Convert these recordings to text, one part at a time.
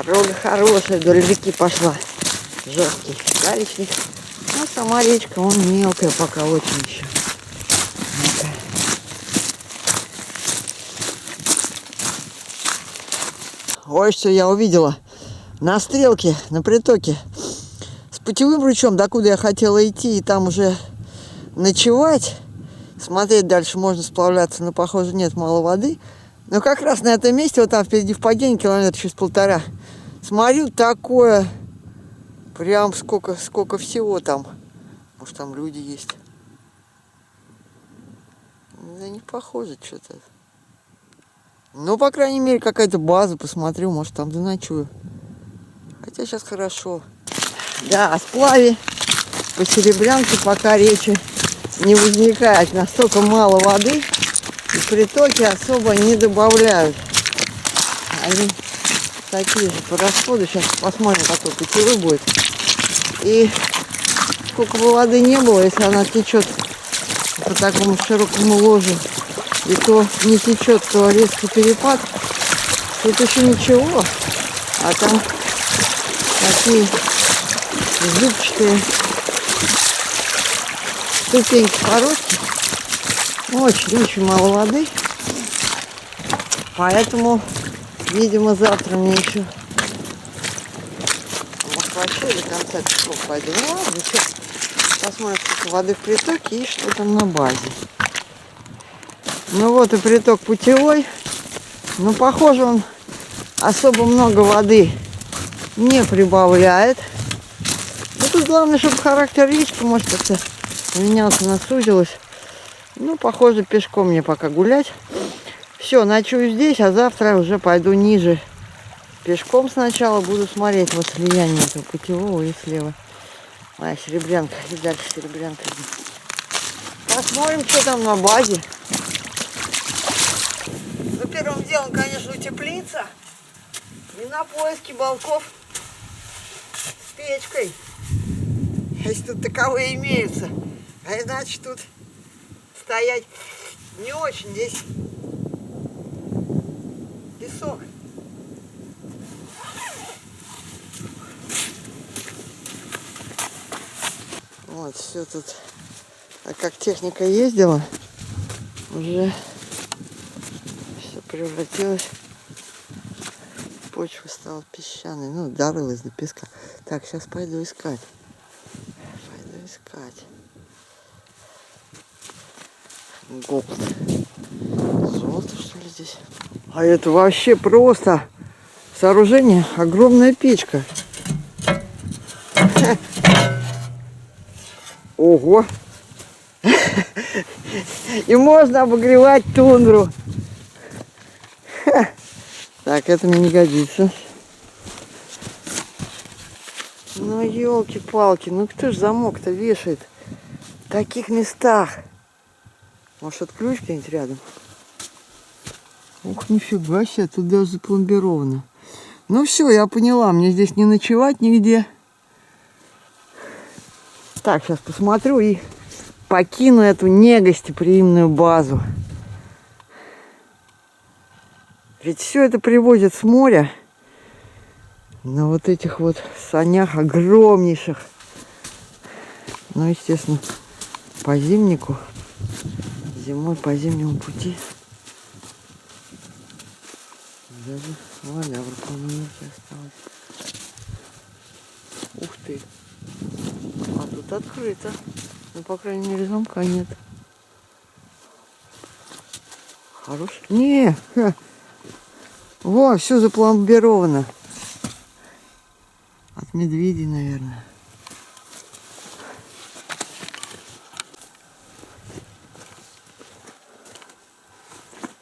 Дорога хорошая, вдоль реки пошла. Жесткий галечник. А сама речка, он мелкая пока очень еще. Ой, что я увидела. На стрелке, на притоке. С путевым причем, докуда я хотела идти, и там уже ночевать. Смотреть дальше можно сплавляться, но, похоже, нет, мало воды. Но как раз на этом месте, вот там впереди впадение, километра через 1,5. Смотрю, такое, прям сколько всего там. Может, там люди есть. Да не похоже что-то. Ну, по крайней мере, какая-то база, посмотрю, может, там доночую. Хотя сейчас хорошо. Да, о сплаве по Серебрянке пока речи не возникает. Настолько мало воды, и притоки особо не добавляют. Они такие же по расходу. Сейчас посмотрим, какой путевой будет. И сколько бы воды не было, если она течет по такому широкому ложу, и то не течет, то резкий перепад, тут еще ничего. А там такие зубчатые ступеньки породки. Очень мало воды. Поэтому, видимо, завтра мне еще, может, вообще до конца пешком пойду. Ну ладно, сейчас посмотрим, сколько воды в притоке и что там на базе. Ну вот и приток путевой. Но, похоже, он особо много воды не прибавляет. Ну, тут главное, чтобы характер речки, может, как-то менялся, насудилось. Ну, похоже, пешком мне пока гулять. Все, ночую здесь, а завтра уже пойду ниже. Пешком сначала буду смотреть вот слияние этого путевого и слева. А, Серебрянка. И дальше Серебрянка. Посмотрим, что там на базе. За первым делом, конечно, утеплиться. И на поиске балков с печкой. Если тут таковые имеются. А иначе тут стоять не очень. Здесь песок. Вот, все тут. А как техника ездила, уже все превратилось. Почва стала песчаной. Ну, дарылась до песка. Так, сейчас пойду искать. Голд. Золото, что ли, здесь? А это вообще просто сооружение. Огромная печка. Ого! И можно обогревать тундру. Так, это мне не годится. Ну, елки-палки, ну кто ж замок-то вешает в таких местах? Может, ключ где-нибудь рядом? Ух, нифига себе, тут даже запломбировано. Ну все, я поняла, мне здесь не ночевать нигде. Так, сейчас посмотрю и покину эту негостеприимную базу. Ведь все это привозят с моря на вот этих вот санях огромнейших. Ну, естественно, по зимнику, зимой по зимнему пути. Даже вода в рукомойнике осталась. Ух ты! А тут открыто. Ну, по крайней мере, замка нет. Хороший. Не! Во, все запломбировано. От медведей, наверное.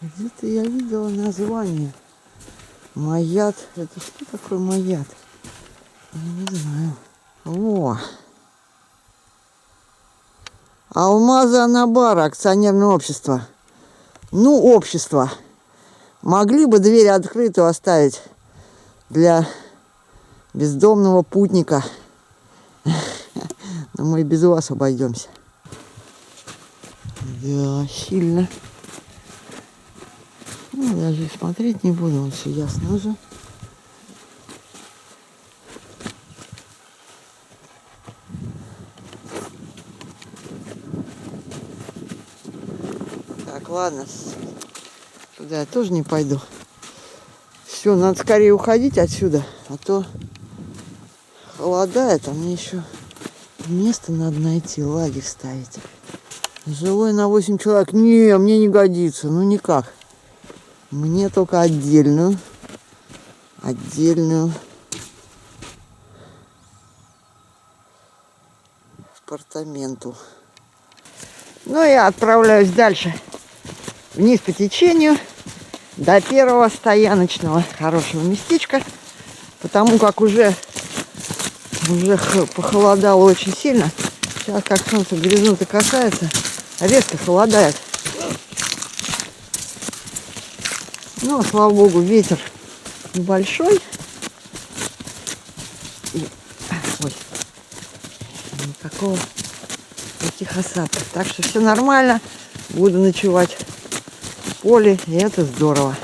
Где-то я видела название. Маят. Это что такое маят? Я не знаю. Во. Алмазы Анабара, акционерное общество. Ну, общество. Могли бы дверь открытую оставить для бездомного путника. Но мы и без вас обойдемся. Да, сильно. Ну, даже смотреть не буду, он все ясно уже. ладно. Туда я тоже не пойду. Все, надо скорее уходить отсюда, а то холодает, а мне еще место надо найти, лагерь ставить. Жилой на 8 человек. Не, мне не годится, ну никак. Мне только отдельную апартаменту. Ну, я отправляюсь дальше вниз по течению до первого стояночного хорошего местечка, потому как уже похолодало очень сильно. Сейчас, как солнце горизонта касается, резко холодает. Ну, слава богу, ветер небольшой. И, ой, никакого таких осадков. Так что все нормально. Буду ночевать в поле, и это здорово.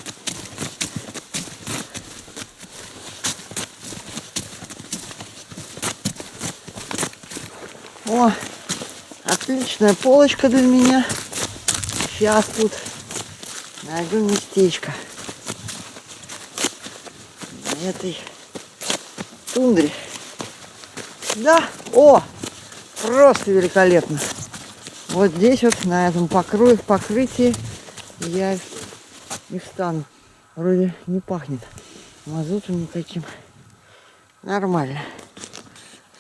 О, отличная полочка для меня. Сейчас тут найду местечко на этой тундре. Да, о, просто великолепно. Вот здесь вот на этом покрытии я и встану. Вроде не пахнет мазутом никаким. Нормально.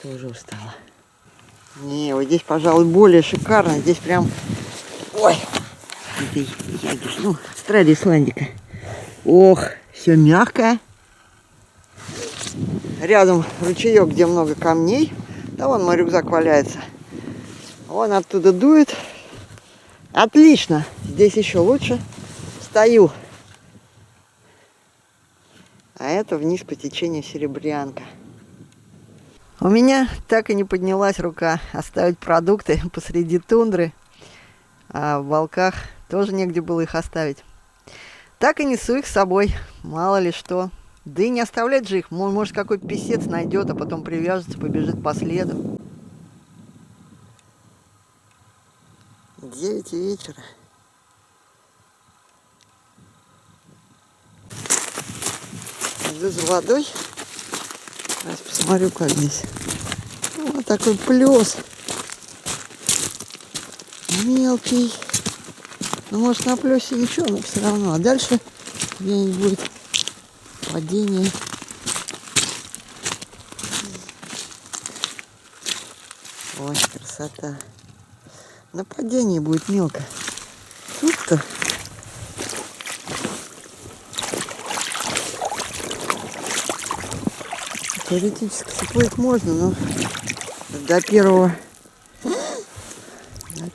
Тоже устала. Не, вот здесь, пожалуй, более шикарно. Здесь прям... Ой! Это ягис. Ну, Австралия, Исландика. Ох, все мягкое. Рядом ручеек, где много камней. Да вон мой рюкзак валяется. Вон оттуда дует. Отлично. Здесь еще лучше. Стою. А это вниз по течению Серебрянка. У меня так и не поднялась рука оставить продукты посреди тундры. А в Волках тоже негде было их оставить. Так и несу их с собой. Мало ли что. Да и не оставлять же их. Может, какой писец найдет, а потом привяжется, побежит по следу. 9 вечера. Иду за водой. Сейчас посмотрю, как здесь. Вот такой плес. Мелкий. Ну, может, на плесе ничего, но все равно. А дальше где-нибудь будет падение. Ой, красота. На падении будет мелко. Тут-то. Теоретически всплыть можно, но до первого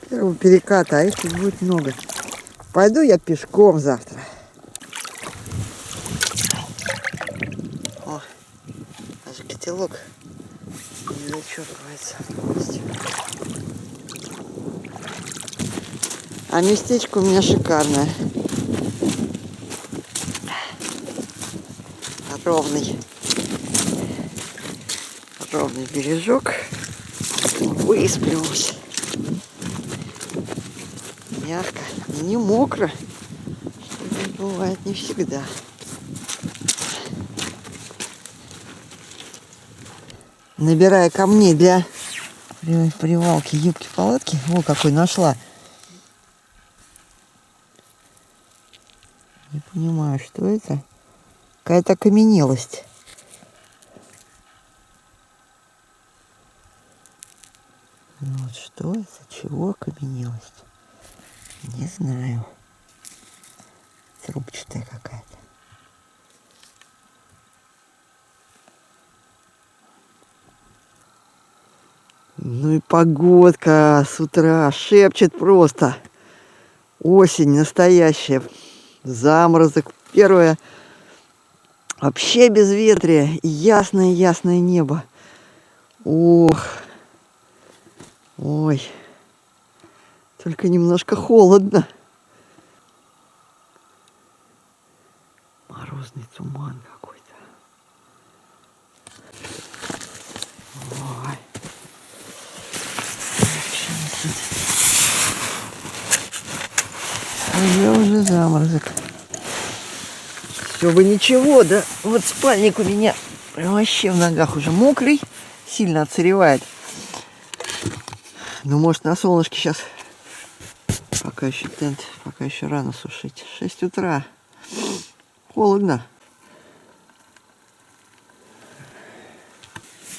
переката, а их тут будет много. Пойду я пешком завтра. О, даже котелок не зачерпывается полностью. А местечко у меня шикарное. Ровный бережок. Высплюсь. Мягко, не мокро. Что бывает не всегда. Набирая камней для привалки юбки-палатки. О, какой нашла. Не понимаю, что это. Какая-то окаменелость. Вот что это? Чего окаменелость? Не знаю. Трубчатая какая-то. Ну и погодка с утра шепчет просто. Осень настоящая. Заморозок. Первое. Вообще безветрие. И ясное небо. Ох. Ой. Только немножко холодно. Морозный туман какой-то. Ой. Уже заморозок. Все бы ничего, да? Вот спальник у меня прям вообще в ногах уже мокрый. Сильно отсыревает. Ну, может, на солнышке сейчас. Пока еще тент, пока еще рано сушить. 6 утра. Холодно.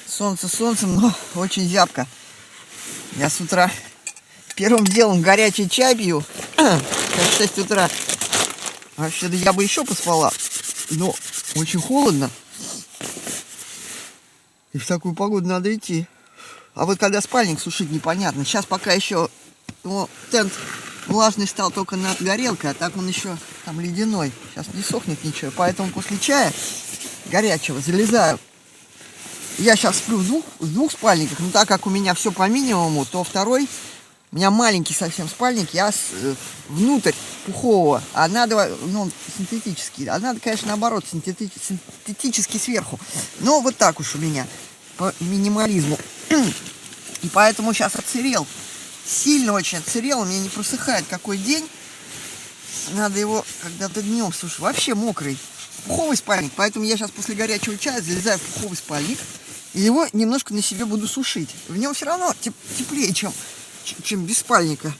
Солнце солнцем, но очень зябко. Я с утра первым делом горячий чай пью. Сейчас 6 утра. Вообще-то я бы еще поспала. Но очень холодно. И в такую погоду надо идти. А вот когда спальник сушить, непонятно. Сейчас пока еще тент влажный стал только над горелкой, а так он еще там ледяной. Сейчас не сохнет ничего. Поэтому после чая горячего залезаю. Я сейчас сплю в двух спальниках. Но так как у меня все по минимуму, то второй, у меня маленький совсем спальник, я внутрь пухового, а надо, синтетический. А надо, конечно, наоборот, синтетический сверху. Но вот так уж у меня, по минимализму. И поэтому сейчас отсырел. Сильно очень отсырел, у меня не просыхает какой день. Надо его когда-то днем сушить. Вообще мокрый. Пуховый спальник. Поэтому я сейчас после горячего чая залезаю в пуховый спальник. И его немножко на себе буду сушить. В нем все равно теплее, чем без спальника.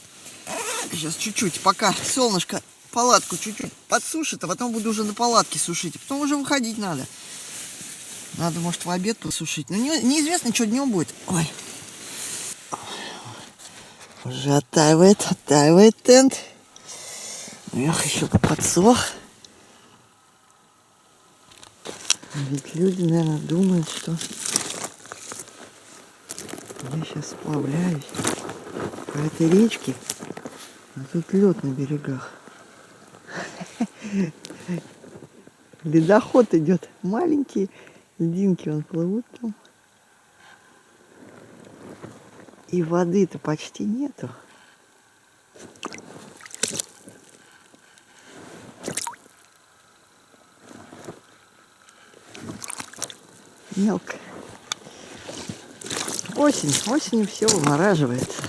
Сейчас чуть-чуть, пока солнышко палатку чуть-чуть подсушит, а потом буду уже на палатке сушить. А потом уже выходить надо. Надо, может, в обед посушить. Но неизвестно, что днем будет. Ой. Уже оттаивает тент. Эх, еще подсох. Ведь люди, наверное, думают, что я сейчас сплавляюсь по этой речке, а тут лед на берегах. Ледоход идет. Маленькие льдинки вон плывут там. И воды-то почти нету. Мелко. Осенью все вымораживается.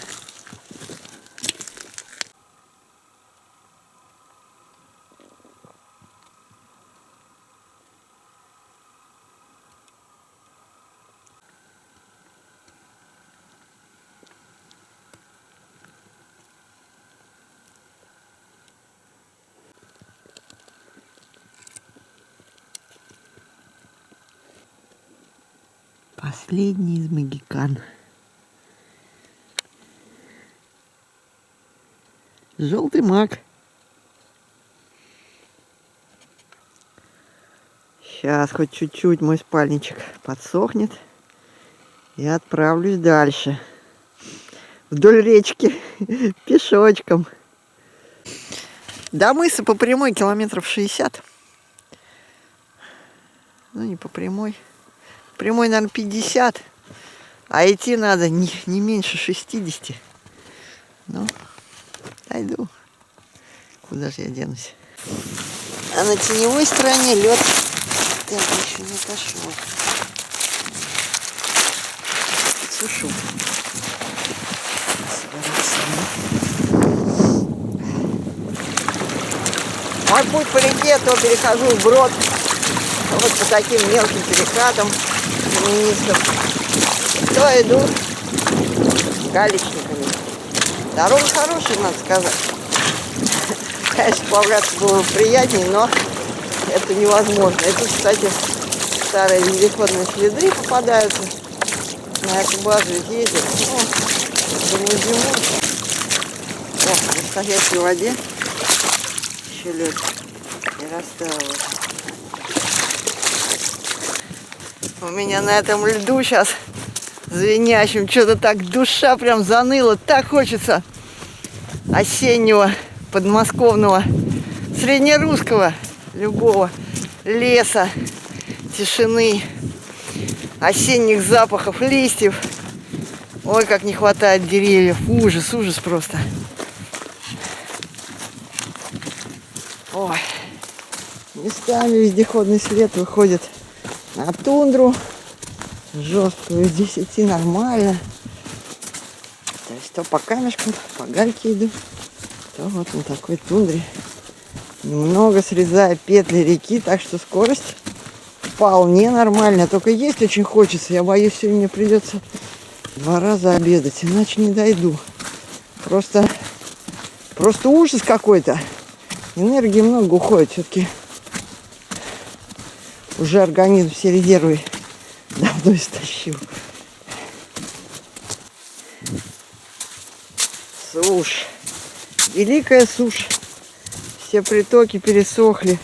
Последний из магикан. Желтый мак. Сейчас хоть чуть-чуть мой спальничек подсохнет. И отправлюсь дальше. Вдоль речки. Пешочком. До мыса по прямой километров 60. Ну, не по прямой. Прямой, наверное, 50. А идти надо не меньше 60. Ну, дойду. Куда же я денусь? А на теневой стороне лед. Так, еще не отошел. Сушу. Мой путь по реке, то перехожу вброд. Вот по таким мелким перекатам, каменистым. То иду галечниками. Дорога хорошая, надо сказать. Конечно, сплавляться было приятнее, но это невозможно. И тут, кстати, старые вездеходные следы попадаются. На эту базу ездят. Думаю, зимой. О, в настоящей воде еще лед не растаял. У меня на этом льду сейчас звенящим что-то так душа прям заныла. Так хочется осеннего, подмосковного, среднерусского, любого леса, тишины, осенних запахов листьев. Ой, как не хватает деревьев. Ужас, ужас просто. Ой. Местами вездеходный след выходит на тундру. Жесткую. Здесь идти нормально. То есть то по камешкам, по гальке иду. то вот на такой тундре немного срезаю петли реки, так что скорость вполне нормальная. Только есть очень хочется. Я боюсь, сегодня мне придется 2 раза обедать, иначе не дойду. Просто ужас какой-то. Энергии много уходит все-таки. Уже организм все резервы давно истощил. Сушь. Великая сушь. Все притоки пересохли.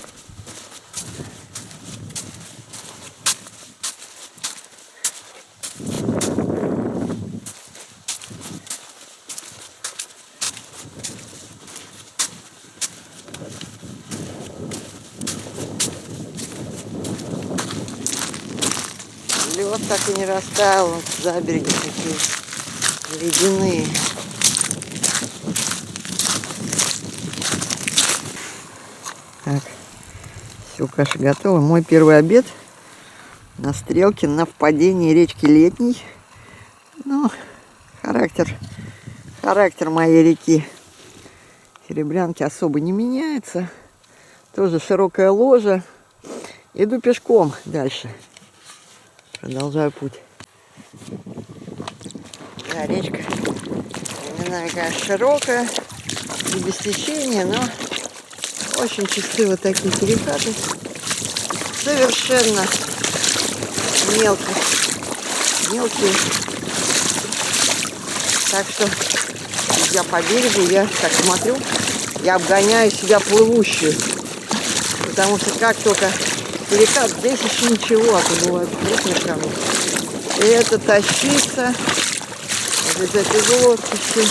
Лед так и не растаял. Вот за берегом такие ледяные. Так, все, каша готова. Мой первый обед на стрелке на впадении речки Летней. Ну, характер моей реки Серебрянки особо не меняется. Тоже широкая ложа. Иду пешком дальше. Продолжаю путь. Да, речка временами, конечно, широкая и без течения, но очень чистые вот такие перекаты. Совершенно мелкие. Так что, идя по берегу, я так смотрю, я обгоняю себя плывущую. Потому что как только перекат, здесь еще ничего, а то бывает крупные камни. И это тащится. Вот эти лодки все.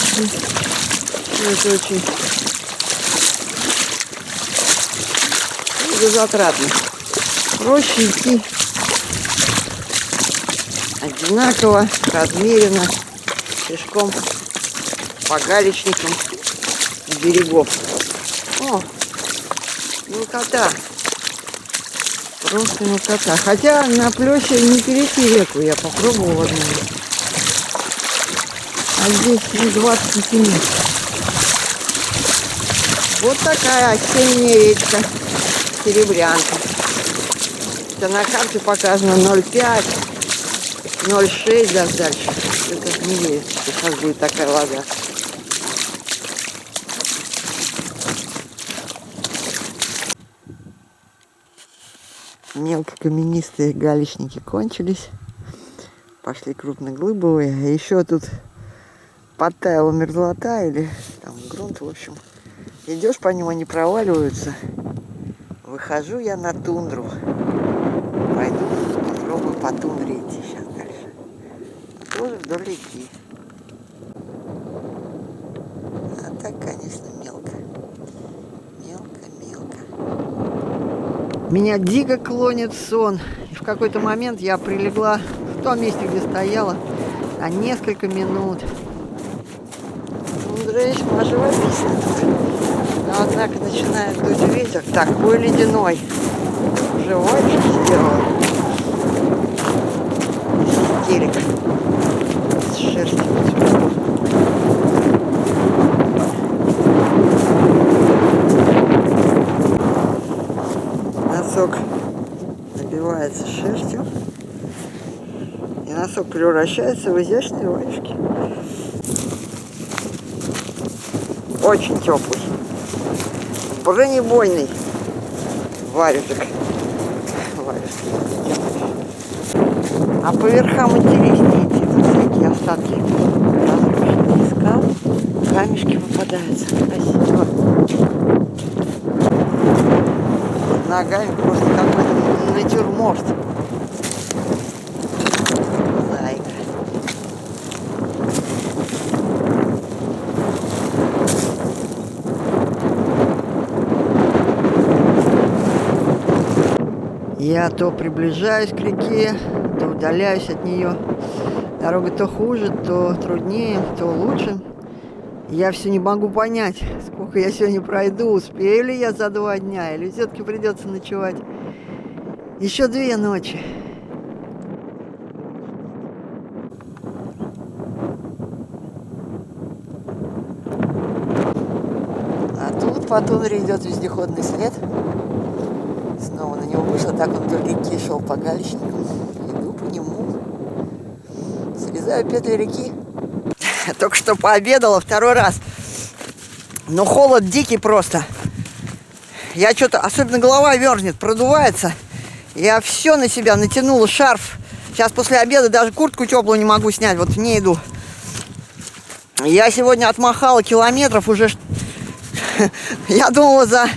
Это очень затратно. Проще идти одинаково, размеренно, пешком по галечникам берегов. О, мелкота. Просто мелкота. Хотя на плесе не перейти реку, я попробовала одну. А здесь 20 сантиметров. Вот такая осенняя речка Серебрянка. Это на карте показано 0,5, 0,6 даже дальше. Это не верится, что сейчас будет такая вода. Мелкокаменистые галечники кончились. Пошли крупноглыбовые. А еще тут подтаяла мерзлота или там грунт, в общем. Идешь по ним, они проваливаются. Выхожу я на тундру. Пойду попробую по тундре идти сейчас дальше. Тоже вдоль реки. А так, конечно, мелко. Мелко. Меня дико клонит в сон. И в какой-то момент я прилегла в том месте, где стояла, на несколько минут. Тундра весьма живописна тут. Но, однако, начинает дуть ветер такой ледяной. Уже вальчик сделала. Истерик. С шерстью. Носок набивается шерстью. И носок превращается в изящные варежки. Очень теплый. Бронебойный варежек. А по верхам интереснее идти. Тут всякие остатки разрушенных скал. Камешки попадаются. Красиво. Под ногами просто какой-то натюрморт. Зайка. Я то приближаюсь к реке, то удаляюсь от нее. Дорога то хуже, то труднее, то лучше. Я все не могу понять, сколько я сегодня пройду, успею ли я за 2 дня, или все-таки придется ночевать еще 2 ночи. по тундре идет вездеходный след. Снова на него вышло, так он только реки шел по галечникам. Иду по нему. Срезаю петли реки. Только что пообедала второй раз. Но холод дикий просто. Я что-то, особенно голова мерзнет, продувается. Я все на себя натянула, шарф. Сейчас после обеда даже куртку теплую не могу снять, вот в ней иду. Я сегодня отмахала километров уже. Я думала, за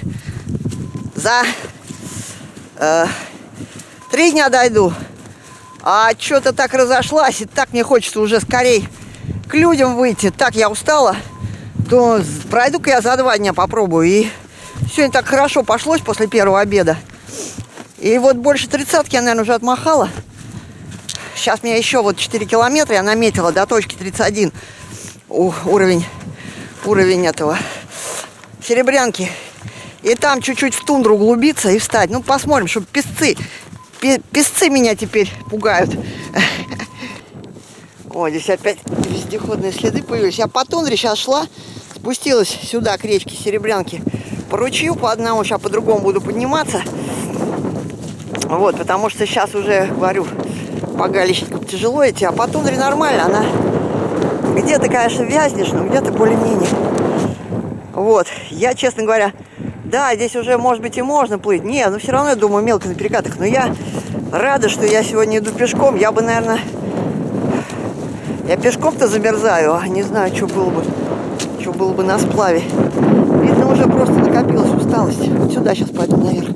3 дня дойду. А что-то так разошлась, и так мне хочется уже скорей к людям выйти. Так я устала, то пройду-ка я за 2 дня попробую. И сегодня так хорошо пошлось после первого обеда. И вот больше 30-ки я, наверное, уже отмахала. Сейчас мне еще вот 4 километра я наметила до точки 31. Уровень этого Серебрянки. И там чуть-чуть в тундру углубиться и встать. Ну, посмотрим, чтобы песцы меня теперь пугают. О, здесь опять вездеходные следы появились. Я по тундре сейчас шла, спустилась сюда, к речке Серебрянки. По ручью, по одному, сейчас по другому буду подниматься. Вот, потому что сейчас уже, говорю, по галечникам тяжело идти, а по тундре нормально. Она где-то, конечно, вязнешь, но где-то более-менее. Вот, я, честно говоря, да, здесь уже, может быть, и можно плыть. Не, но все равно, я думаю, мелко на перекатах. Но я рада, что я сегодня иду пешком. Я бы, наверное, я пешком-то замерзаю, а не знаю, что было бы на сплаве. Видно, уже просто накопилась усталость. Вот сюда сейчас пойду наверх.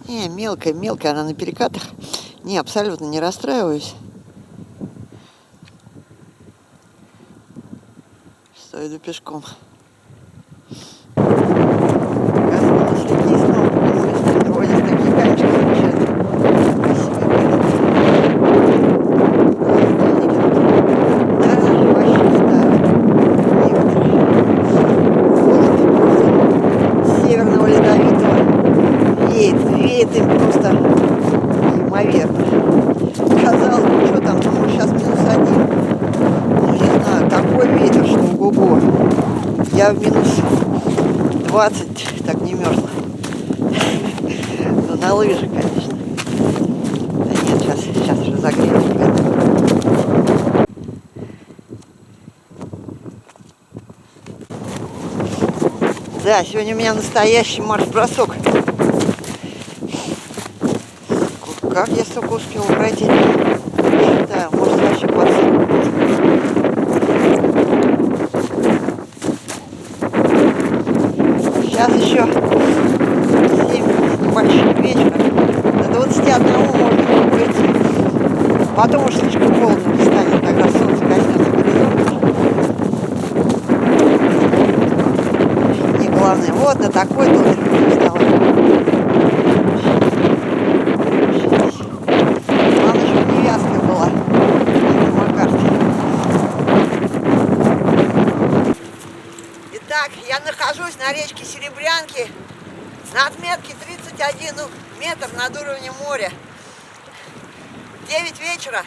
Не, мелкая она на перекатах. Не, абсолютно не расстраиваюсь. Что иду пешком. Коснулась реки и снова красивые. Вроде такие камешки замечательные. Красивые виды. Да, вообще старые. Воздух северного ледовитого веет им просто неимоверно. Казалось бы, что там, думаю, сейчас -1. Ну, не знаю, такой ветер, что ого-го. Я в -20 так не мерзла. Ну, на лыжи, конечно. Да нет, сейчас уже загреюсь. Да, сегодня у меня настоящий марш-бросок. Как я столько успела пройти? Да, может, вообще под 40. Сейчас еще 7 небольших вечера. До 21 можно пройти. Потом уж слишком холодно станет, когда солнце коснется горизонта. Не главное. Вот на такой тоже стало. Главное, чтобы не вязкая была. На карте. Итак, я нахожусь на речке Серебрянки на отметке 31 метр над уровнем моря. 9 вечера,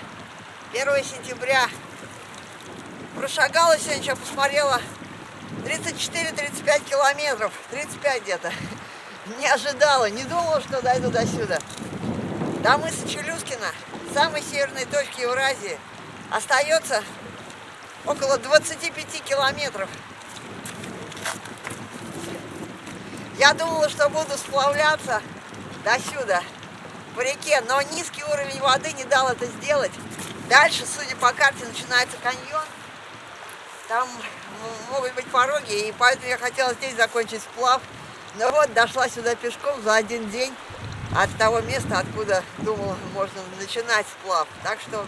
1 сентября. Прошагала сегодня, сейчас посмотрела, 34-35 километров, 35 где-то. Не ожидала, не думала, что дойду до сюда. До мыса Челюскина, самой северной точки Евразии, остается около 25 километров. Я думала, что буду сплавляться до сюда, по реке, но низкий уровень воды не дал это сделать. Дальше, судя по карте, начинается каньон. Там могут быть пороги, и поэтому я хотела здесь закончить сплав. Но вот дошла сюда пешком за один день от того места, откуда думала, можно начинать сплав. Так что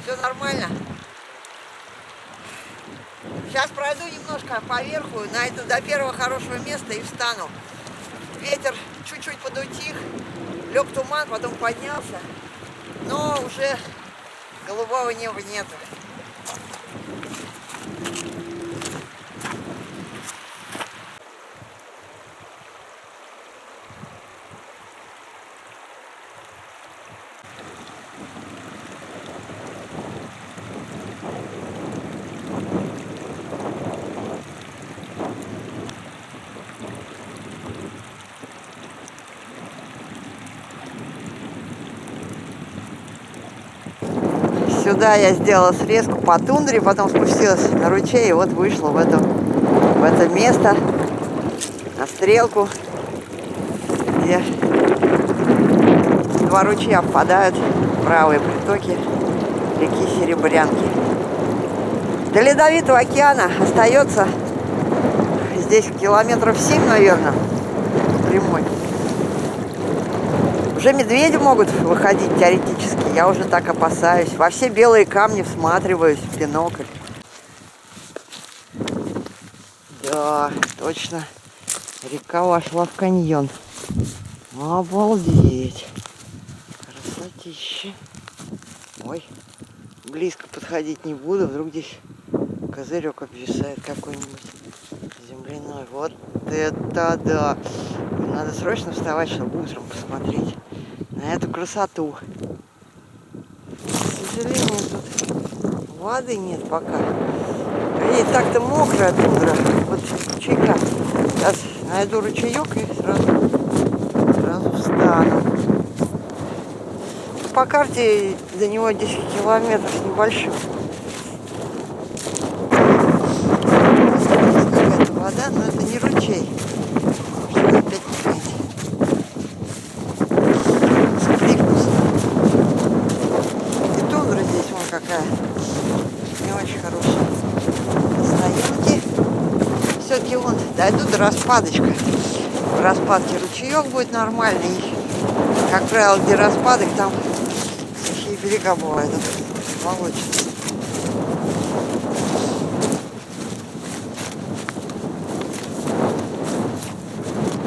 все нормально. Сейчас пройду немножко поверху, найду до первого хорошего места и встану. Ветер чуть-чуть подутих, лег туман, потом поднялся, но уже голубого неба нету. Сюда я сделала срезку по тундре, потом спустилась на ручей и вот вышла в это место, на стрелку, где два ручья впадают в правые притоки реки Серебрянки. До Ледовитого океана остается здесь километров 7, наверное, прямой. Уже медведи могут выходить теоретически, я уже так опасаюсь. Во все белые камни всматриваюсь в бинокль. Да, точно, река вошла в каньон. Обалдеть. Красотища. Ой, близко подходить не буду, вдруг здесь козырек обвисает какой-нибудь земляной. Вот это да! Надо срочно вставать, чтобы утром посмотреть на эту красоту. К сожалению, тут воды нет пока. И так-то мокрая тундра. Вот ручейка. Сейчас найду ручеек и сразу встану. По карте до него 10 километров с небольшим. Какая-то вода, но это не ручей. Что опять какая-то. С привкусом. И тундра здесь вон какая. Не очень хорошая. Стоянки. Все-таки вон дойду до распадочка. В распадке ручеек будет нормальный. Как правило, где распадок, там сухие берега бывают. Молочные.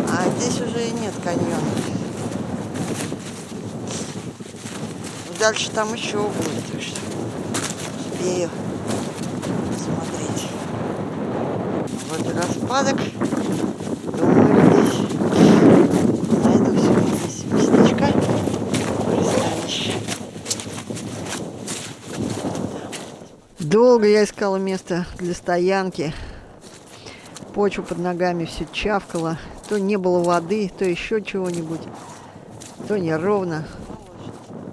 А здесь уже и нет каньона. Дальше там еще будет, так что успею смотреть. Вот и распадок. Думаю, здесь найду здесь местечко. Пристанище. Долго я искала место для стоянки. Почва под ногами все чавкала. То не было воды, то еще чего-нибудь. То неровно.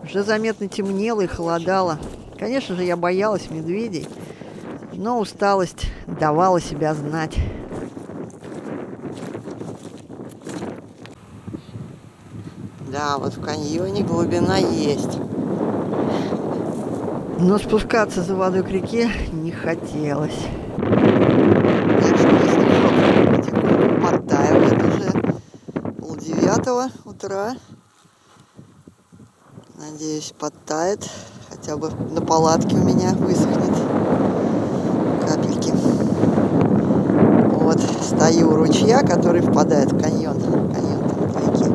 Уже заметно темнело и холодало. Конечно же, я боялась медведей, но усталость давала себя знать. Да, вот в каньоне глубина есть. Но спускаться за водой к реке не хотелось. Так что снежок потихоньку подтаивает уже 8:30 утра. Надеюсь, подтает. Хотя бы на палатке у меня высохнет капельки. Вот, стою у ручья, который впадает в каньон. Каньон там к реке.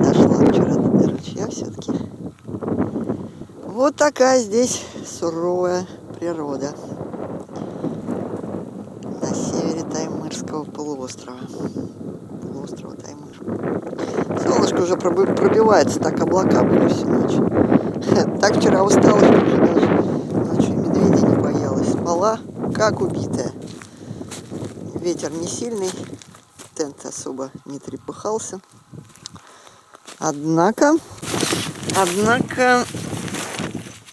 Дошла вчера до ручья все-таки. Вот такая здесь суровая природа. На севере Таймырского полуострова. Полуострова Таймыр. Солнышко уже пробивается, так облака были всю ночь. Так вчера устала, что уже даже ночью медведей не боялась. Спала, как убитая. Ветер не сильный, тент особо не трепыхался. Однако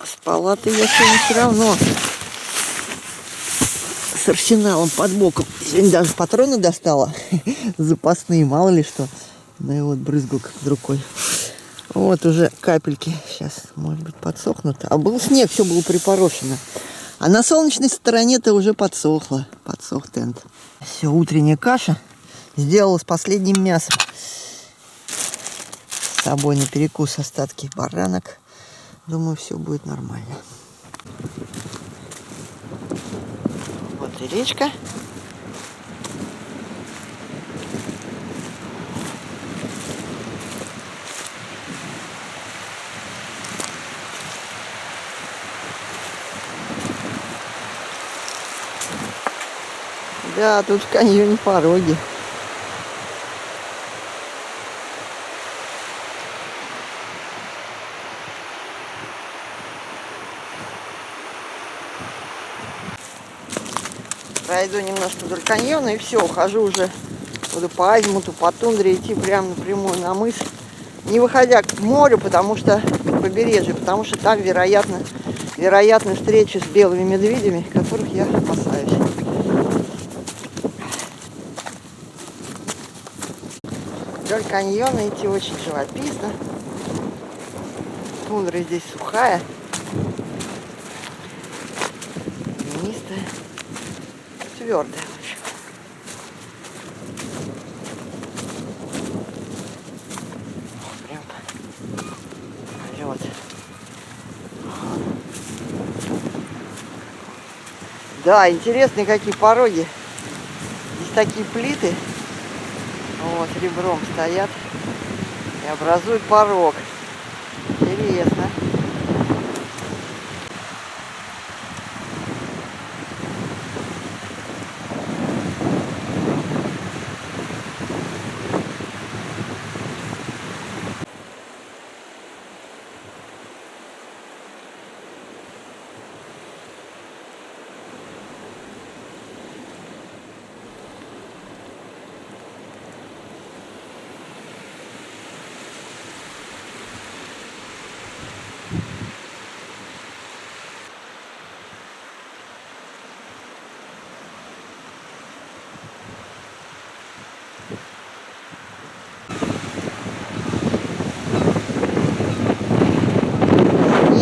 спала-то я сегодня все равно с арсеналом под боком. Сегодня даже патроны достала, запасные, мало ли что. Ну и вот брызгалка под рукой. Вот уже капельки сейчас, может быть, подсохнут. А был снег, все было припорошено. А на солнечной стороне-то уже подсохло. Подсох тент. Все, утренняя каша. Сделала с последним мясом. С собой на перекус остатки баранок. Думаю, все будет нормально. Вот и речка. Да, тут в каньоне пороги. Пройду немножко вдоль каньона и все, ухожу уже. Буду по азимуту, по тундре идти прямо напрямую на мыс. Не выходя к морю, потому что к побережью, потому что там, вероятно, вероятной встречи с белыми медведями, которых я опасаюсь. Вдоль каньона идти очень живописно. Тундра здесь сухая, каменистая, твердая. Прям лед. Да, интересные какие пороги. Здесь такие плиты, вот, ребром стоят и образуют порог. Интересно.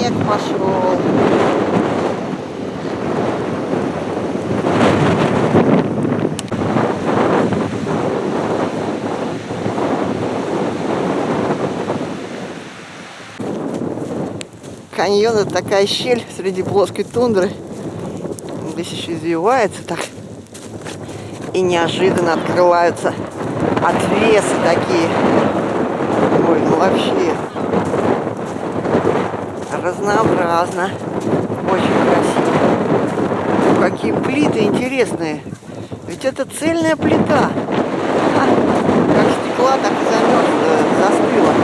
Снег пошел. Каньон — это такая щель среди плоской тундры. Здесь еще извивается так. И неожиданно открываются отвесы такие. Ой, ну вообще разнообразно. Очень красиво. Ну, какие плиты интересные. Ведь это цельная плита. Как стекла, так и застыла.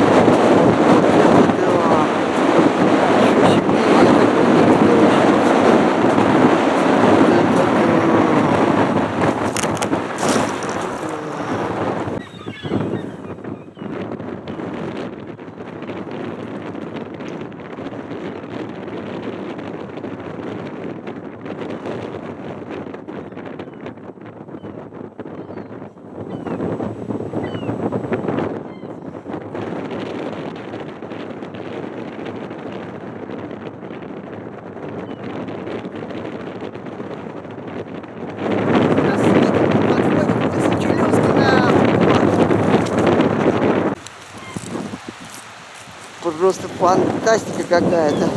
Просто фантастика какая-то.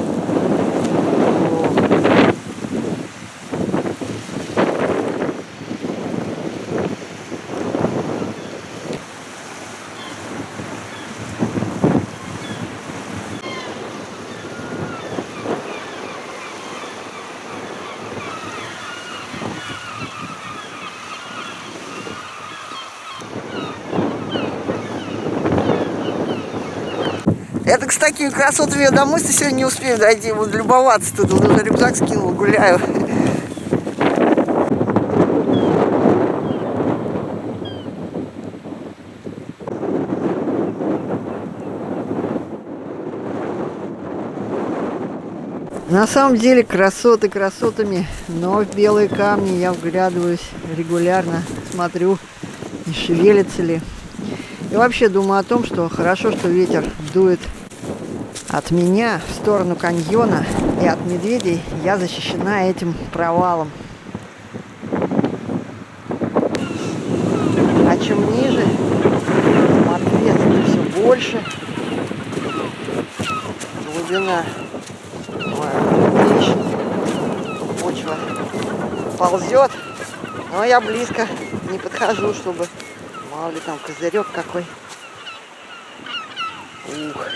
Это, кстати, красотами я домой сегодня не успею дойти, буду любоваться тут. Уже рюкзак скинул, гуляю. На самом деле красоты красотами, но в белые камни я вглядываюсь регулярно, смотрю, не шевелится ли. И вообще думаю о том, что хорошо, что ветер дует от меня в сторону каньона, и от медведей я защищена этим провалом. А чем ниже, тем ответственность все больше. Глубина. Ой, почва ползет, но я близко не подхожу, чтобы мало ли там козырек какой. Ух.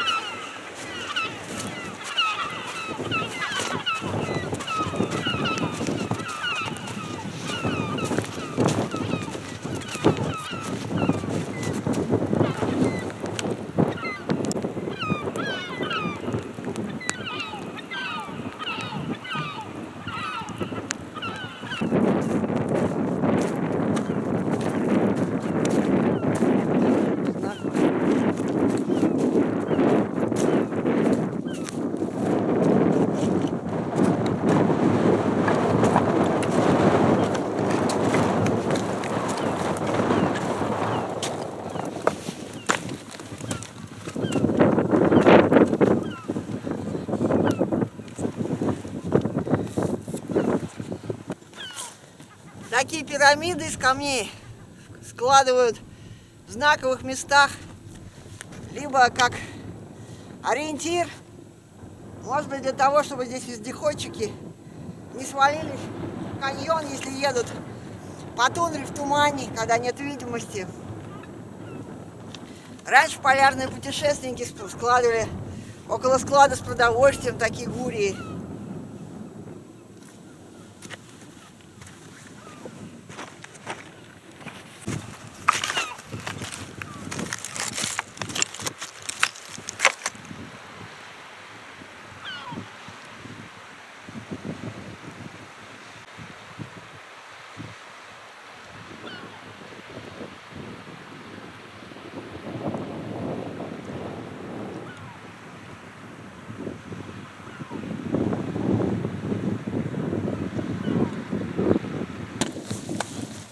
Такие пирамиды из камней складывают в знаковых местах, либо как ориентир, может быть, для того, чтобы здесь вездеходчики не свалились в каньон, если едут по тундре в тумане, когда нет видимости. Раньше полярные путешественники складывали около склада с продовольствием такие гурии.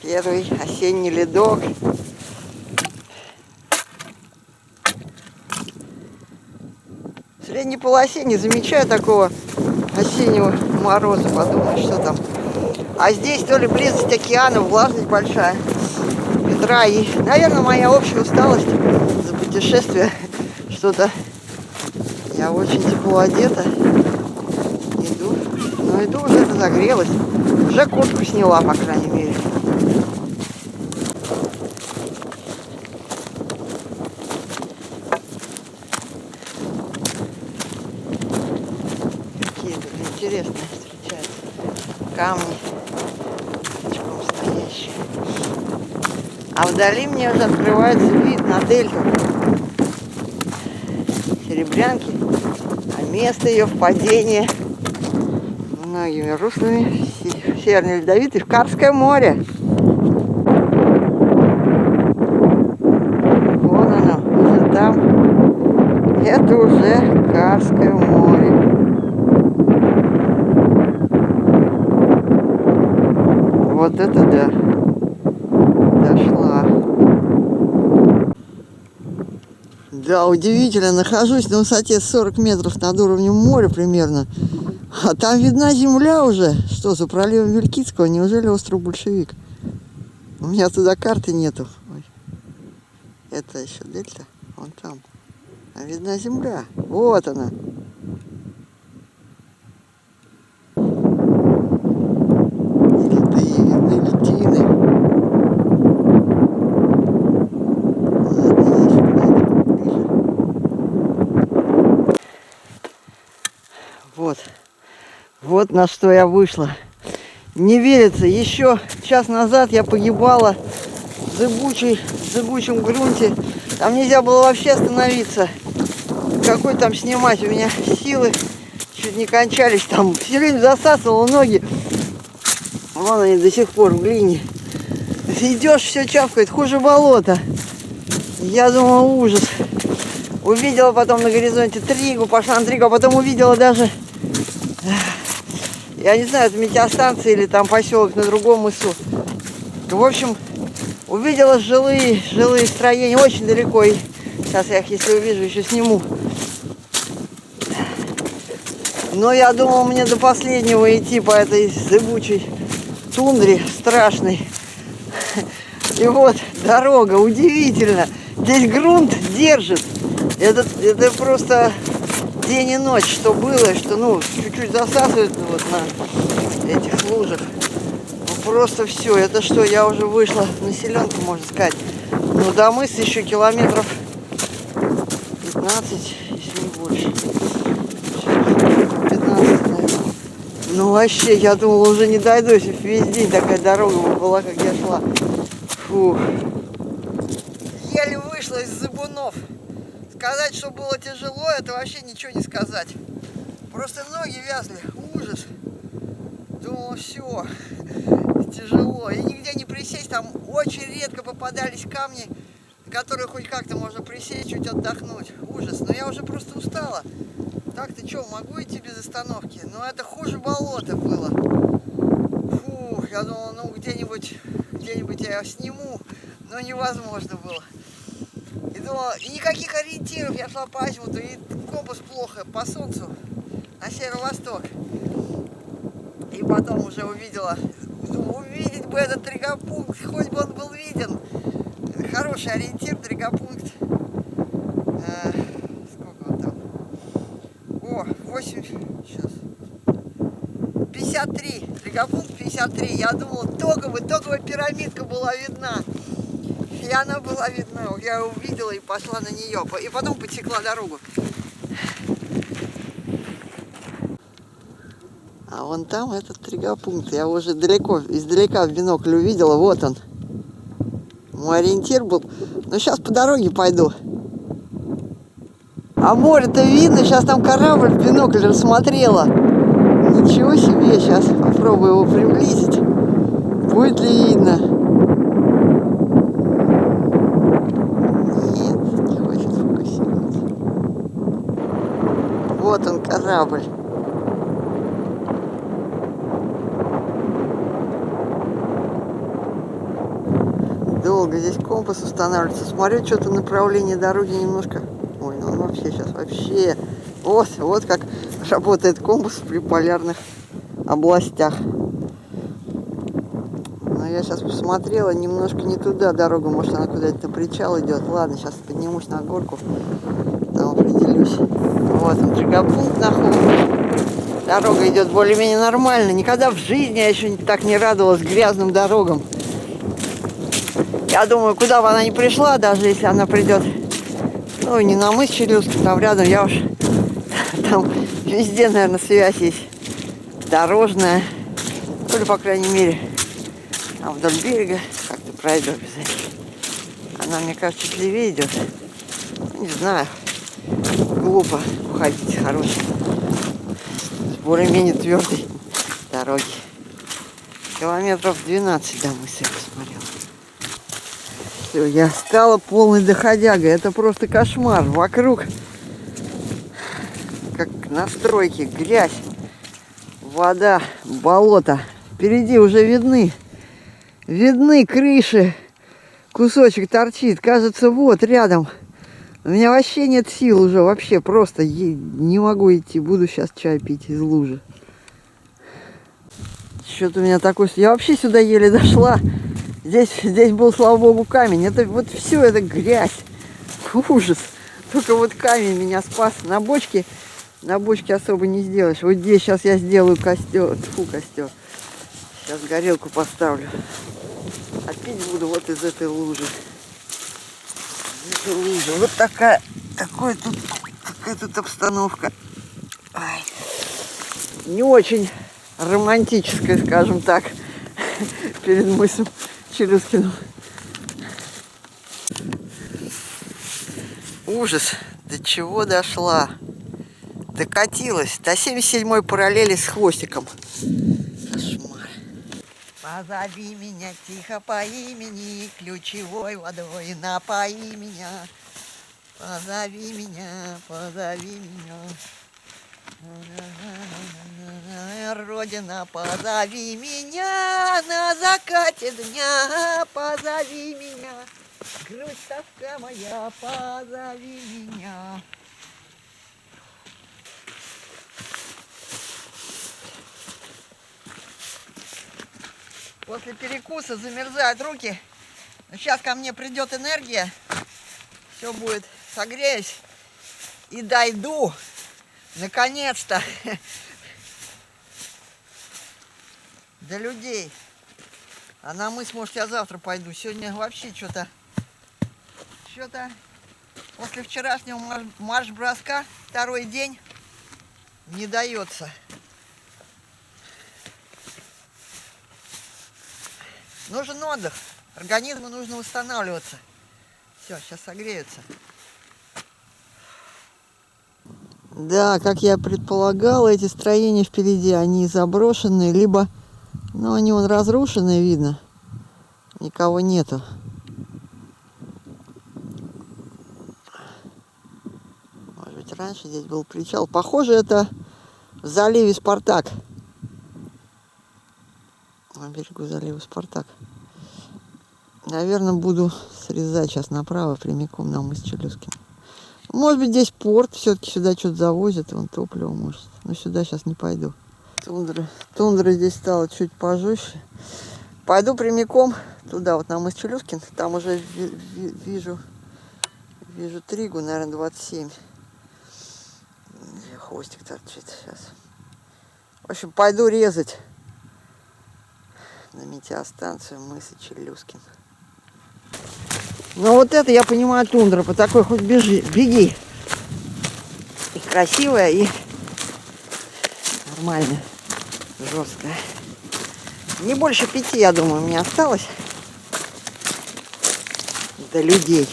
Первый осенний ледок. В средней полосе не замечаю такого осеннего мороза. Подумаешь, что там. А здесь то ли близость океана, влажность большая, ветра. И, наверное, моя общая усталость за путешествие. Что-то я очень тепло одета. Иду. Но иду уже разогрелась. Уже куртку сняла, по крайней мере. Интересно встречаются камни пучком стоящие. А вдали мне уже открывается вид на дельту Серебрянки, а место ее впадения многими руслами в Северный Ледовитый в Карское море. Вон оно, уже там. Это уже Карское море. Вот это да, дошла. Да, удивительно, нахожусь на высоте 40 метров над уровнем моря примерно. А там видна земля уже. Что, за проливом Вилькицкого? Неужели остров Большевик? У меня туда карты нету. Ой. Это еще дельта, вон там. А видна земля. Вот она. Вот на что я вышла. Не верится, еще час назад я погибала в зыбучем грунте. Там нельзя было вообще остановиться. Какой там снимать? У меня силы чуть не кончались. Там все время засасывало ноги. Вон они до сих пор в глине. Идешь, все чавкает, хуже болота. Я думала, ужас. Увидела потом на горизонте Тригу, пошла на Тригу, а потом увидела даже... Я не знаю, это метеостанция или там поселок на другом мысу. В общем, увидела жилые строения очень далеко. И сейчас я их, если увижу, еще сниму. Но я думал, мне до последнего идти по этой зыбучей тундре страшной. И вот дорога, удивительно. Здесь грунт держит. Это просто... День и ночь, что было, что, ну, чуть-чуть засасывает вот на этих лужах. Ну, просто все. Это что, я уже вышла в населенку, можно сказать. Ну, до мыса еще километров 15, если не больше. 15, наверное. Ну, вообще, я думала, уже не дойду, если весь день такая дорога была, как я шла. Фух. Еле вышла из зыбунов. Сказать, что было тяжело, это вообще ничего не сказать. Просто ноги вязли. Ужас. Думал, все. Тяжело. И нигде не присесть. Там очень редко попадались камни, на которые хоть как-то можно присесть, чуть отдохнуть. Ужас. Но я уже просто устала. Так-то что, могу идти без остановки? Но это хуже болота было. Фух, я думал, ну где-нибудь я сниму. Но невозможно было. И думала, и никаких ориентиров, я шла по азимуту, и компас плохо, по солнцу, на северо-восток. И потом уже увидела, думаю, видеть бы этот тригопункт, хоть бы он был виден. Хороший ориентир, тригопункт. Сколько он там? О, 8, сейчас. 53, тригопункт 53. Я думал, итоговая пирамидка была видна. И она была видна. Я ее увидела и пошла на нее. И потом потекла дорогу. А вон там этот тригопункт. Я уже издалека в бинокль увидела. Вот он. Мой ориентир был. Но сейчас по дороге пойду. А море-то видно. Сейчас там корабль в бинокль рассмотрела. Ничего себе. Сейчас попробую его приблизить. Будет ли видно? Нет, не хочет фокусировать. Вот он, корабль. Долго здесь компас устанавливается. Смотрю, что-то направление дороги немножко... Ой, ну он вообще сейчас вообще... Вот как работает компас при полярных областях. Но я сейчас посмотрела, немножко не туда дорога. Может, она куда-то на причал идет. Ладно, сейчас поднимусь на горку. Там определюсь. Вот он, тригопункт на холм. Дорога идет более-менее нормально. Никогда в жизни я еще так не радовалась грязным дорогам. Я думаю, куда бы она ни пришла, даже если она придет, ну, не на мыс Челюскин, там рядом, я уж, там везде, наверное, связь есть дорожная, ну, или, по крайней мере, там вдоль берега как-то пройду обязательно. Она, мне кажется, чуть левее идет, ну, не знаю, глупо уходить с хорошей, с более-менее твердой дороги. Километров 12 до мыса я посмотрела. Все, я стала полной доходягой. Это просто кошмар. Вокруг, как на стройке, грязь, вода, болото. Впереди уже видны крыши. Кусочек торчит. Кажется, вот рядом. У меня вообще нет сил уже. Вообще просто не могу идти. Буду сейчас чай пить из лужи. Что-то у меня такое... Я вообще сюда еле дошла. Здесь был, слава богу, камень. Это вот все, это грязь. Ужас. Только вот камень меня спас. На бочке особо не сделаешь. Вот здесь сейчас я сделаю костер. Тьфу, костер. Сейчас горелку поставлю. А пить буду вот из этой лужи. Вот такая тут обстановка. Ай. Не очень романтическая, скажем так, перед мысом Челюскиным. Ужас, до чего дошла. Докатилась до 77-й параллели с хвостиком. Кошмар. Позови меня тихо по имени, ключевой водой напои меня. Позови меня, Родина, позови меня на закате дня, позови меня, грусть, тоска моя, позови меня. После перекуса замерзают руки, но сейчас ко мне придет энергия, все будет, согреюсь и дойду. Наконец-то до людей. А на мыс, может, я завтра пойду. Сегодня вообще что-то после вчерашнего марш-броска второй день не дается. Нужен отдых. Организму нужно восстанавливаться. Все, сейчас согреются. Да, как я предполагала, эти строения впереди, они заброшенные, либо, ну, они вон разрушенные, видно. Никого нету. Может быть, раньше здесь был причал. Похоже, это в заливе Спартак. На берегу залива Спартак. Наверное, буду срезать сейчас направо, прямиком на мыс Челюскин. Может быть, здесь порт, все-таки сюда что-то завозят, вон топливо может. Но сюда сейчас не пойду. Тундра здесь стала чуть пожестче. Пойду прямиком туда, вот на мыс Челюскин. Там уже вижу тригу, наверное, 27. Хвостик торчит сейчас. В общем, пойду резать на метеостанцию мыса Челюскин. Ну вот это, я понимаю, тундра. По такой хоть беги. И красивая, и нормальная, жесткая. Не больше 5, я думаю, у меня осталось до людей.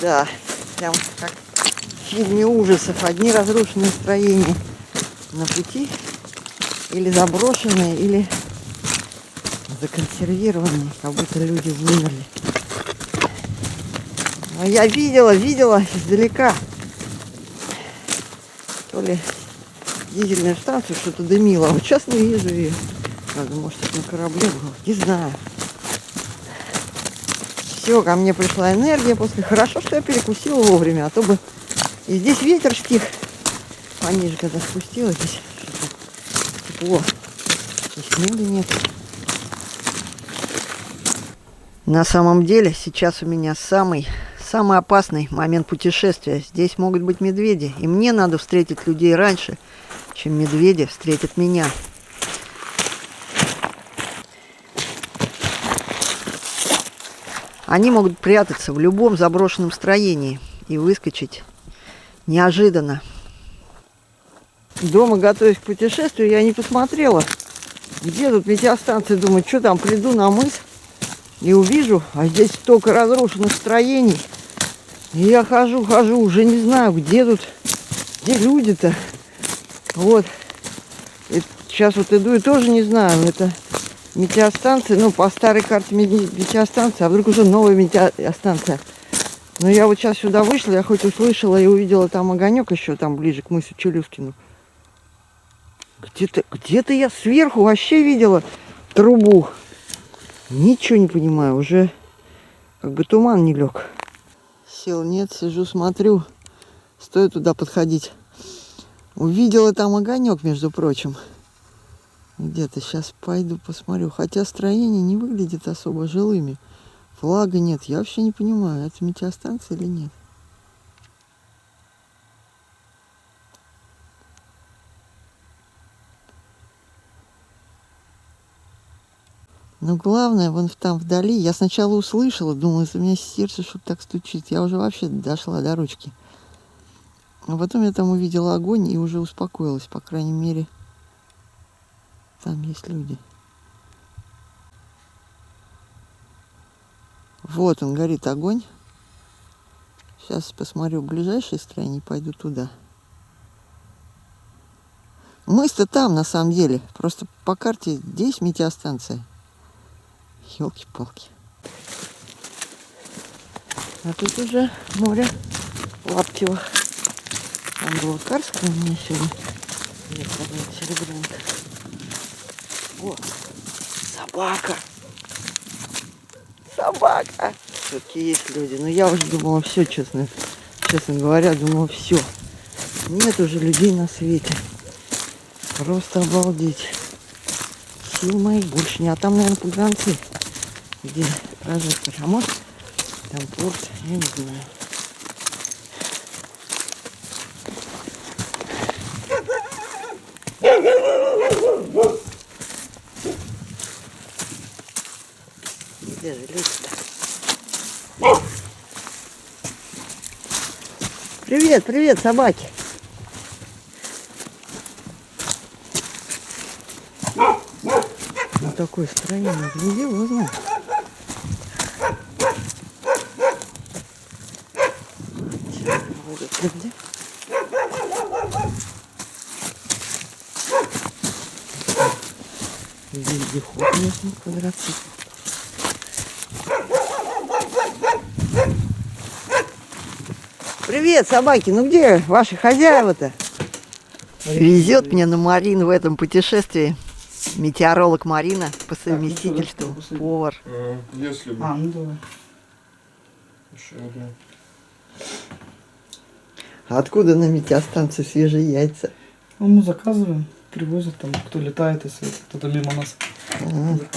Да, прям как в фильме ужасов. Одни разрушенные строения на пути, или заброшенные, или законсервированные, как будто люди вымерли. Но я видела издалека. То ли дизельную станцию что-то дымило. А вот сейчас не вижу ее. Правда, может, это на корабле было. Не знаю. Все, ко мне пришла энергия после. Хорошо, что я перекусила вовремя, а то бы... И здесь ветер стих. Пониже, когда спустилась, здесь тепло. И снега нет. На самом деле, сейчас у меня самый опасный момент путешествия. Здесь могут быть медведи. И мне надо встретить людей раньше, чем медведи встретят меня. Они могут прятаться в любом заброшенном строении и выскочить неожиданно. Дома, готовясь к путешествию, я не посмотрела, где тут метеостанция. Думаю, что там, приду на мыс и увижу, а здесь столько разрушенных строений. И я хожу, уже не знаю, где люди-то. Вот. И сейчас вот иду и тоже не знаю, это метеостанция, ну, по старой карте метеостанция, а вдруг уже новая метеостанция. Но я вот сейчас сюда вышла, я хоть услышала и увидела там огонек еще, там ближе к мысу Челюскину. Где-то я сверху вообще видела трубу. Ничего не понимаю, уже как бы туман не лег. Сил нет, сижу, смотрю, стоит туда подходить. Увидела там огонек, между прочим. Где-то сейчас пойду посмотрю. Хотя строение не выглядит особо жилыми. Флага нет. Я вообще не понимаю, это метеостанция или нет. Но главное, вон там вдали, я сначала услышала, думала, у меня сердце что-то так стучит. Я уже вообще дошла до ручки. А потом я там увидела огонь и уже успокоилась, по крайней мере. Там есть люди. Вот он, горит огонь. Сейчас посмотрю ближайшее строение, пойду туда. Мыс-то там, на самом деле. Просто по карте здесь метеостанция. Ёлки-палки. А тут уже море Лаптево. Там было Карское у меня сегодня. Нет, серебрянка. О, собака. Собака. Все-таки есть люди. Но я уже думала, все, честно говоря, думала, все. Нет уже людей на свете. Просто обалдеть. Сил моих больше не. А там, наверное, погранцы. Где прожектор? А может, там порт? Я не знаю. Где же люди-то? Привет, привет, собаки. Вот такое строение, где его знаю. Где? Вездеход местный, квадроцикл. Привет, собаки, ну где ваши хозяева-то? Везет мне на Марин в этом путешествии. Метеоролог Марина по совместительству повар. Если бы. Ну давай. Еще одну. Откуда на метеостанции свежие яйца? Мы заказываем. привозят, там кто летает, если кто-то мимо нас заходит.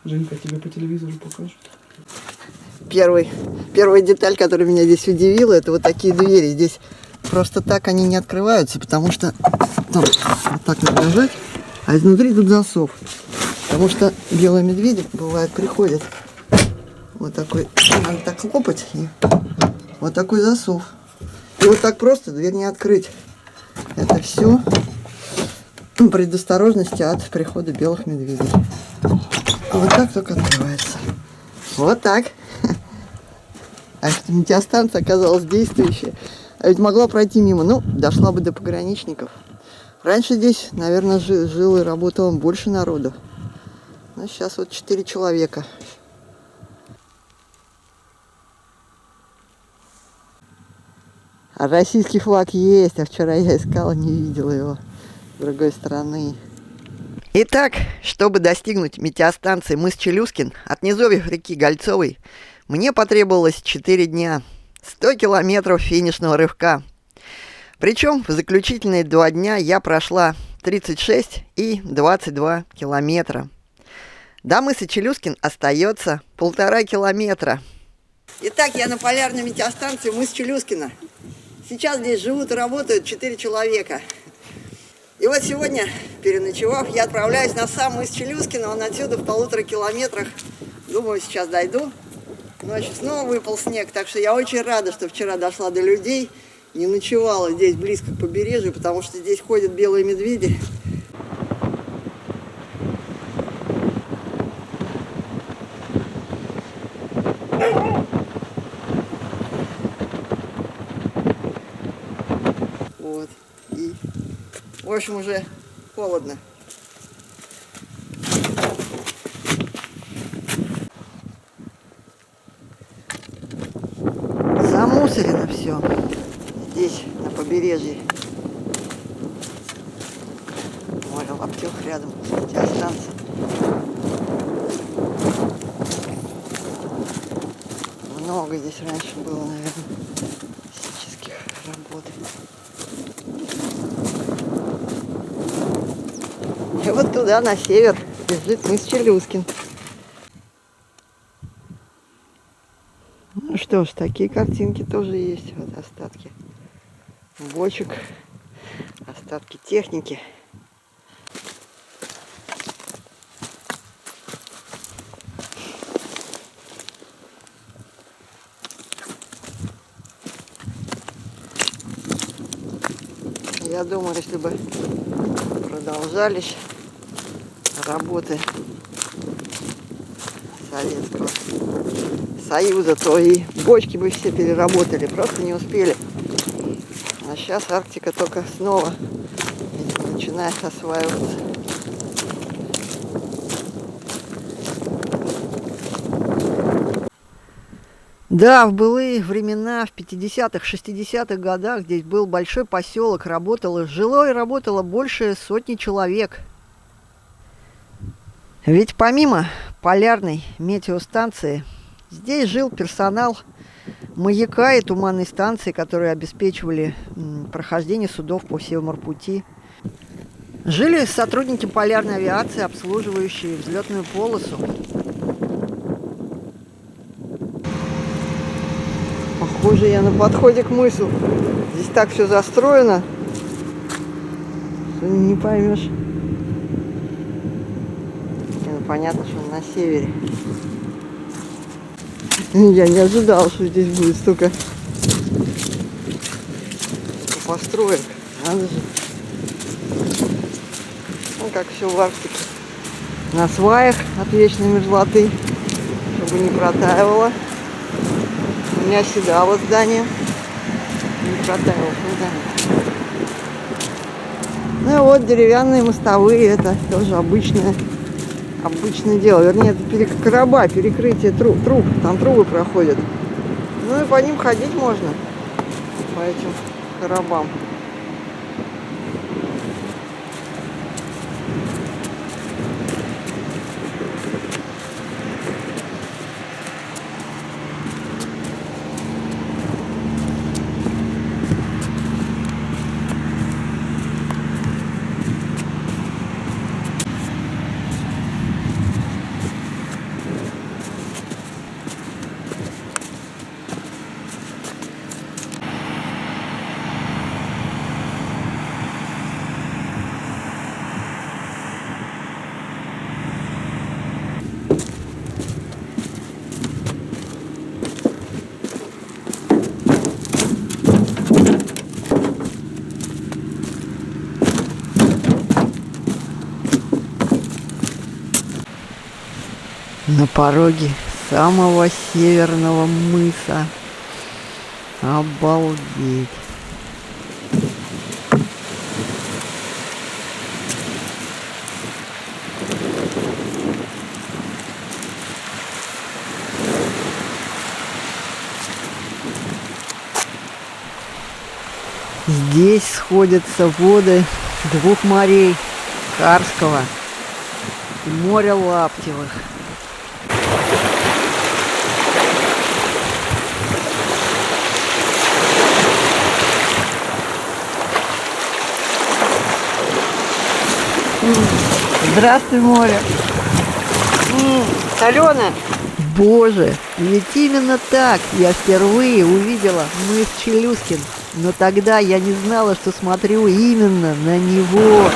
Женька тебе по телевизору покажут. Первая деталь, которая меня здесь удивила, это вот такие двери. Здесь просто так они не открываются, потому что там вот так надо нажать, а изнутри тут засов. Потому что белые медведи, бывает, приходят. Вот такой, надо так хлопать, и вот такой засов. И вот так просто дверь не открыть. Это все предосторожности от прихода белых медведей. Вот так только открывается. Вот так. А что метеостанция оказалась действующая. А ведь могла пройти мимо. Ну, дошла бы до пограничников. Раньше здесь, наверное, жило и работало больше народу. Но сейчас вот 4 человека. А российский флаг есть. А вчера я искала, не видела его с другой стороны. Итак, чтобы достигнуть метеостанции мыс Челюскин от низовьев реки Гольцовой, мне потребовалось 4 дня, 100 километров финишного рывка. Причем в заключительные 2 дня я прошла 36 и 22 километра. До мыса Челюскин остается 1,5 километра. Итак, я на полярной метеостанции мыс Челюскина. Сейчас здесь живут и работают 4 человека. И вот сегодня, переночевав, я отправляюсь на сам мыс Челюскина. Он отсюда в 1,5 километрах. Думаю, сейчас дойду. Ночью снова выпал снег, так что я очень рада, что вчера дошла до людей. Не ночевала здесь близко к побережью, потому что здесь ходят белые медведи. Вот. И, в общем, уже холодно. Замусорено все здесь, на побережье. Море Лаптев рядом с метеостанцией. Много здесь раньше было, наверное, физических работ. И вот туда, на север, лежит мыс Челюскин. Ну что ж, такие картинки тоже есть. Вот остатки бочек, остатки техники. Я думаю, если бы продолжались работы Советского Союза, то и бочки бы все переработали, просто не успели. А сейчас Арктика только снова начинает осваиваться. Да, в былые времена, в 50-х, 60-х годах здесь был большой поселок, жило и работало больше 100 человек. Ведь помимо полярной метеостанции, здесь жил персонал маяка и туманной станции, которые обеспечивали прохождение судов по Севморпути. Жили сотрудники полярной авиации, обслуживающие взлетную полосу. Похоже, я на подходе к мысу. Здесь так все застроено, что не поймешь. Понятно, что он на севере. Я не ожидал, что здесь будет столько построек. Надо же. Ну, как все в Арктике. На сваях от вечной мерзлоты, чтобы не протаивало. Не оседало здание. Не протаивало здание. Ну и вот деревянные мостовые. Это тоже обычное дело. Вернее, это короба, перекрытие труб. Там трубы проходят. Ну и по ним ходить можно. По этим коробам. На пороге самого северного мыса. Обалдеть. Здесь сходятся воды двух морей, Карского и моря Лаптевых. Здравствуй, море. Соленое. Боже, ведь именно так я впервые увидела мыс Челюскин. Но тогда я не знала, что смотрю именно на него.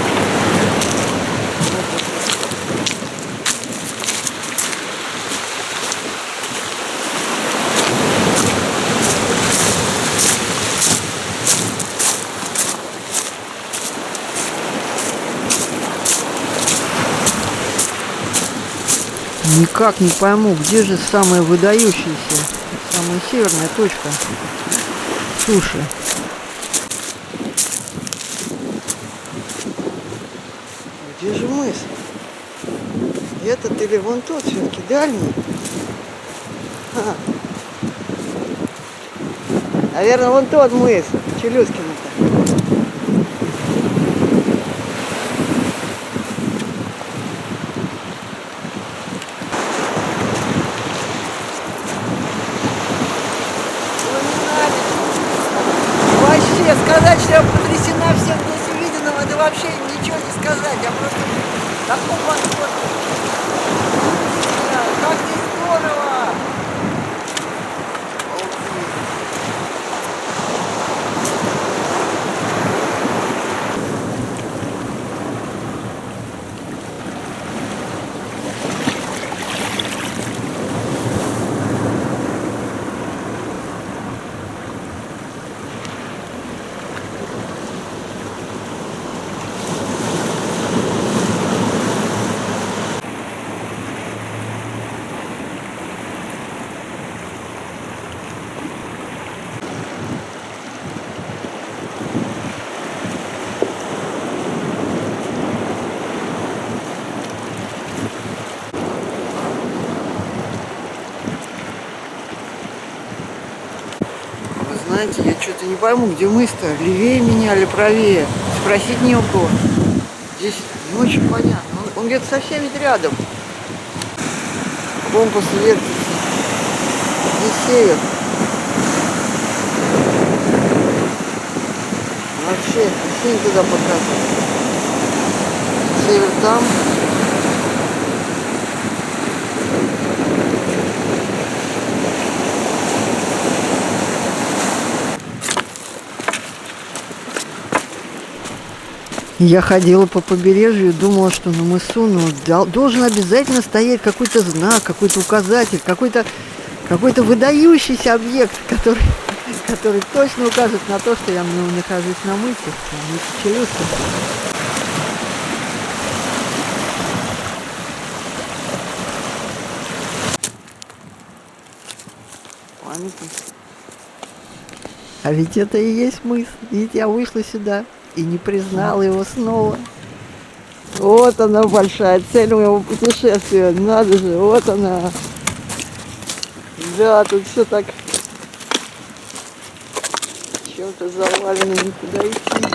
Никак не пойму, где же самая выдающаяся, самая северная точка суши. Где же мыс? Этот или вон тот все-таки дальний? Наверное, вон тот мыс, Челюскин-то. Вообще, сказать, что я потрясена всем здесь увиденным, это вообще ничего не сказать. Я просто в таком восторге. Как здесь здорово! Знаете, я что-то не пойму, где мыс-то, левее меня или правее. Спросить не у кого. Здесь не очень понятно. Он где-то совсем ведь рядом. Компас вертится. Здесь север. Вообще, не туда показывает. Север там. Я ходила по побережью и думала, что на мысу должен обязательно стоять какой-то знак, какой-то указатель, какой-то выдающийся объект, который точно укажет на то, что я нахожусь на мысе Челюскин. Памятник. А ведь это и есть мыс. Ведь я вышла сюда и не признала его снова. Вот она, большая цель моего путешествия. Надо же, вот она. Да, тут все так чем-то завалено, никуда идти.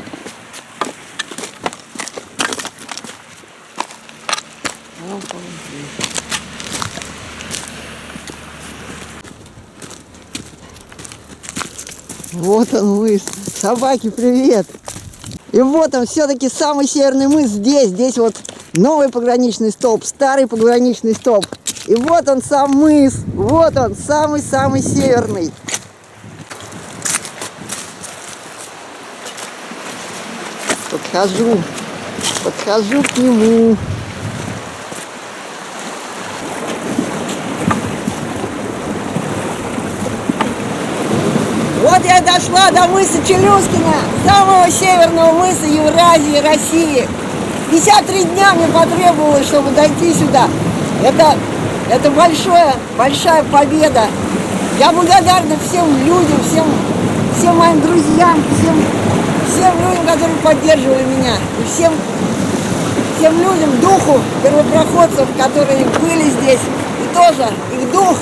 Вот он мыс. Собаки, привет! И вот он, все-таки самый северный мыс здесь. Здесь вот новый пограничный столб, старый пограничный столб. И вот он сам мыс. Вот он, самый-самый северный. Подхожу к нему. Вот я дошла до мыса Челюскина, самого северного мыса Евразии, России. 53 дня мне потребовалось, чтобы дойти сюда. Это Это большая победа. Я благодарна всем людям, всем моим друзьям, всем людям, которые поддерживали меня. И всем людям, духу первопроходцев, которые были здесь. И тоже их дух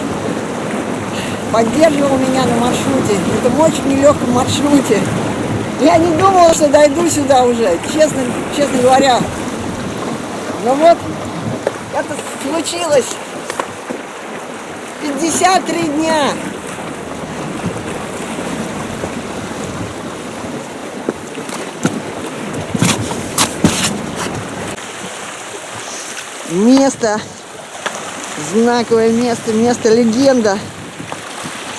поддерживал меня на маршруте. Это очень нелегком маршруте. Я не думала, что дойду сюда уже, честно говоря. Но вот это случилось. 53 дня. Место, знаковое место легенда.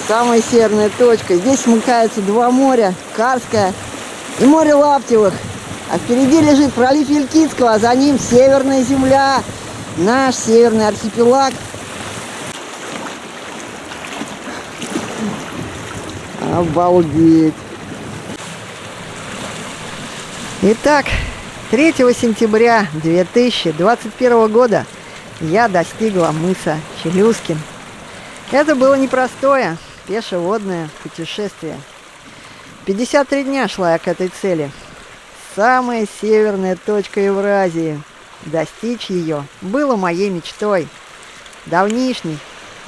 Самая северная точка. Здесь смыкаются два моря, Карское и море Лаптевых. А впереди лежит пролив Елькицкого, а за ним Северная земля, наш северный архипелаг. Обалдеть! Итак, 3 сентября 2021 года я достигла мыса Челюскин. Это было непростое пешеводное путешествие. 53 дня шла я к этой цели. Самая северная точка Евразии. Достичь ее было моей мечтой. Давнишней.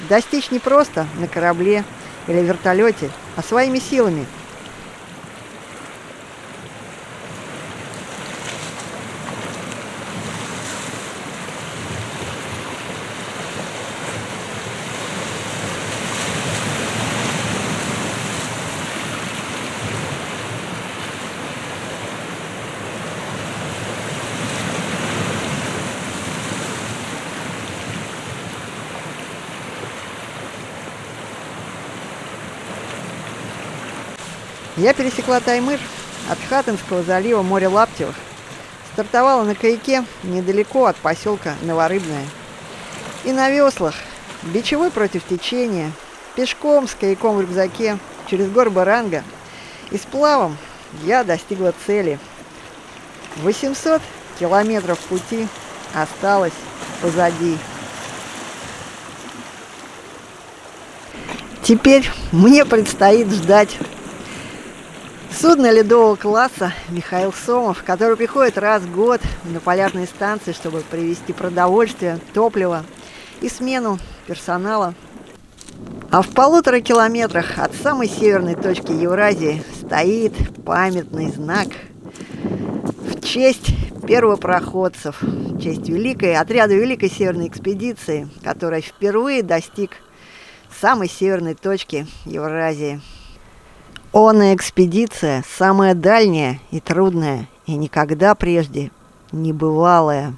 Достичь не просто на корабле или вертолете, а своими силами. Я пересекла Таймыр от Хатынского залива моря Лаптевых, стартовала на каяке недалеко от поселка Новорыбное. И на веслах, бичевой против течения, пешком с каяком в рюкзаке, через горы Баранга и сплавом я достигла цели. 800 километров пути осталось позади. Теперь мне предстоит ждать судно ледового класса «Михаил Сомов», который приходит раз в год на полярные станции, чтобы привезти продовольствие, топливо и смену персонала. А в 1,5 километрах от самой северной точки Евразии стоит памятный знак в честь первопроходцев, в честь отряда Великой Северной экспедиции, которая впервые достиг самой северной точки Евразии. Оная экспедиция самая дальняя и трудная, и никогда прежде не бывалая.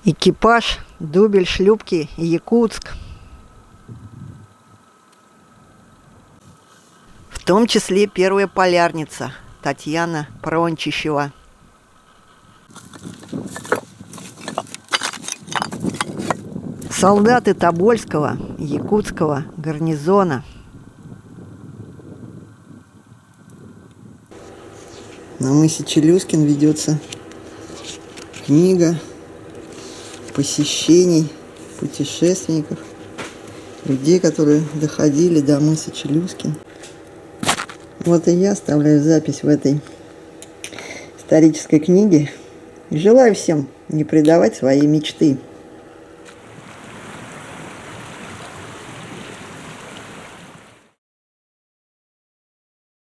Экипаж, дубель шлюпки «Якутск». В том числе первая полярница Татьяна Прончищева. Солдаты Тобольского, Якутского гарнизона. На мысе Челюскин ведется книга посещений путешественников, людей, которые доходили до мыса Челюскин. Вот и я оставляю запись в этой исторической книге и желаю всем не предавать свои мечты.